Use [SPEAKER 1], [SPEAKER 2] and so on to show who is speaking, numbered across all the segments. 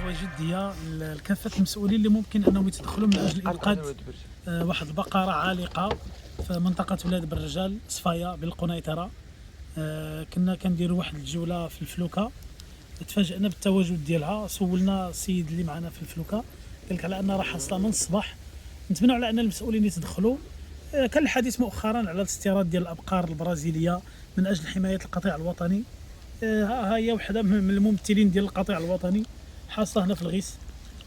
[SPEAKER 1] دعوه جديه لكافه المسؤولين اللي ممكن انهم يتدخلوا من اجل انقاذ واحد البقره عالقه في منطقه ولاد بالرجال صفايه بالقنيطره. كنا كنديروا واحد الجوله في الفلوكه، تفاجئنا بالتواجد ديالها. سولنا السيد اللي معنا في الفلوكه قال لك على ان راه حاصله من الصباح. نتمنوا على ان المسؤولين يتدخلوا. كان الحديث مؤخرا على الاستيراد ديال الابقار البرازيليه من اجل حمايه القطيع الوطني. ها هي وحده من الممثلين ديال القطيع الوطني حاصله هنا في الغيس.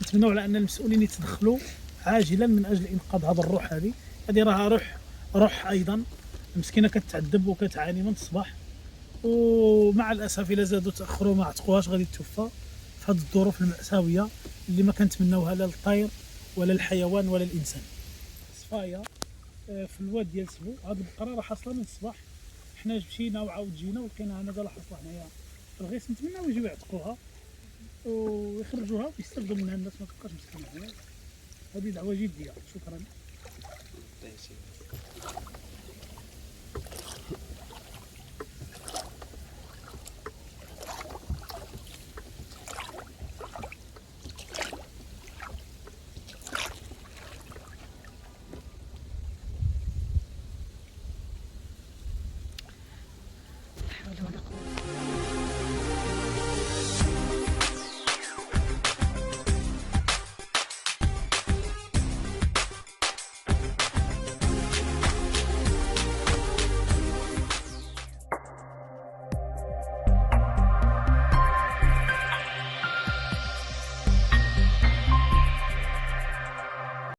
[SPEAKER 1] نتمنوا على ان المسؤولين يتدخلوا عاجلا من اجل انقاذ هذا الروح. هذه راها روح ايضا مسكينه كتعذب وكتعاني من الصباح، ومع الاسف الا زادوا تاخروا ما عتقوهاش غادي توفى في هذه الظروف المأساويه اللي ما كنتمناوها لا للطير ولا الحيوان ولا الانسان. صفايه في الواد ديال سبو، هذه البقره راه حاصله من الصباح. حنا مشينا وعاود جينا ولقيناها مازال حاصله هنايا في الغيس. نتمناو يجيو يعتقوها ويخرجوها ويستافدوا منها الناس، ما تبقاش مسكينه هنا. هذه دعوه جديه. شكرا.